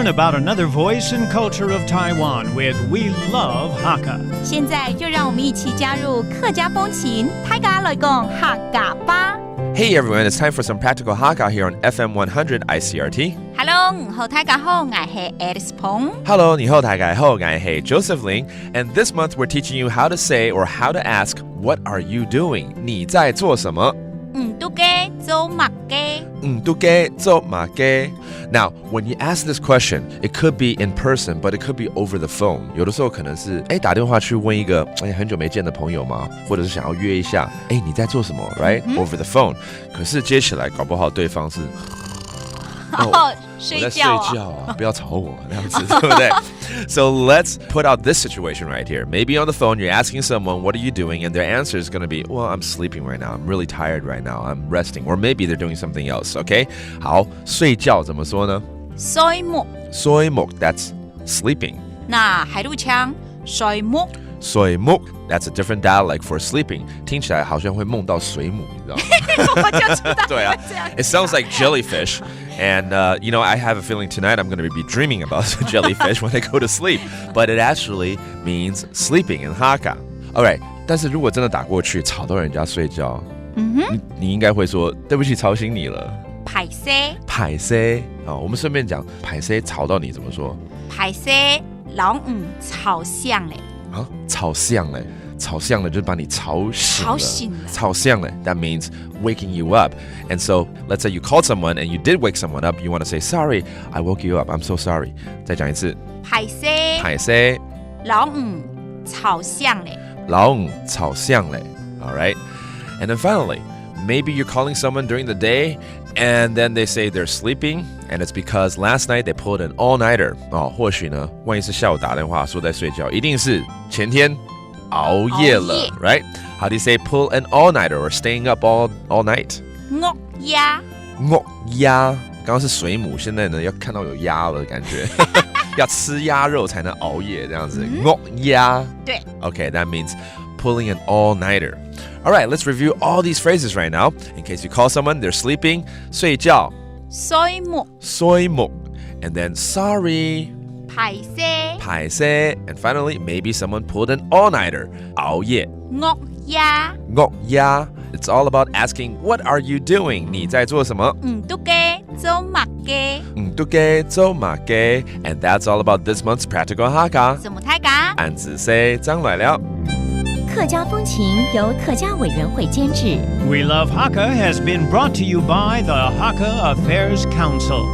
learn about another voice and culture of Taiwan with We Love Hakka. 现在就让我们一起加入客家风情，大家来讲客家吧。Hey everyone, it's time for some practical Hakka here on FM 100 Icrt. Hello， 你好，大家好，我是 Alice Pong。Hello, 你好，大家好，我是 Joseph Ling. And this month we're teaching you how to say or how to ask, what are you doing? 你在做什么？都嘅做乜嘅？都嘅做乜嘅？ Now, when you ask this question, it could be in person, but it could be over the phone. 有的时候可能是打电话去问一个很久没见的朋友嘛，或者是想要约一下，你在做什么 right? Over the phone. 可是接起来搞不好对方是睡觉啊，我在睡觉啊，不要吵我，那样子，对不对？ So let's put out this situation right here. Maybe on the phone, you're asking someone, what are you doing? And their answer is going to be, well, I'm sleeping right now. I'm really tired right now. I'm resting. Or maybe they're doing something else, okay? 好，睡觉怎么说呢？睡目。睡目 that's sleeping. 那海陆腔睡目。水母 that's a different dialect for sleeping. 听起来好像会梦到水母，你知道吗？我就知道对啊 It sounds like jellyfish. And, I have a feeling tonight I'm going to be dreaming about jellyfish when I go to sleep. But it actually means sleeping in Hakka. Alright, 但是如果真的打过去吵到人家睡觉，你应该会说对不起吵醒你了。歹勢。歹勢我们顺便讲歹勢吵到你怎么说？歹勢老吵醒嘞。吵醒嘞，吵醒了就是把你吵醒了。吵醒了。吵醒了 that means waking you up. And so, let's say you called someone and you did wake someone up. You want to say, sorry, I woke you up. I'm so sorry. 再讲一次。歹勢。歹勢。老吵醒嘞。老吵醒嘞。All right. And then finally, maybe you're calling someone during the day and then they say they're sleeping and it's because last night they pulled an all-nighter. 或许呢，万一是下午打电话说在睡觉，一定是前天熬夜了 right? How do you say pull an all-nighter or staying up all night? 餓鴨。餓鴨，剛剛是水母，現在呢要看到有鴨了感覺。要吃鴨肉才能熬夜這樣子。餓鴨。對。Okay, that means pulling an all-nighter. All right, let's review all these phrases right now. In case you call someone, they're sleeping. 睡覺。睡目。睡目。And then sorry. 歹勢。歹勢. And finally, maybe someone pulled an all-nighter. 熬夜。餓鴨。餓鴨. It's all about asking, what are you doing? 你在做什麼？都嘅做乜嘅？都嘅做乜嘅? And that's all about this month's practical Hakka. 什麼大家？俺子 say 張來了。客家風情由客家委員會監製。 We Love Hakka has been brought to you by the Hakka Affairs Council.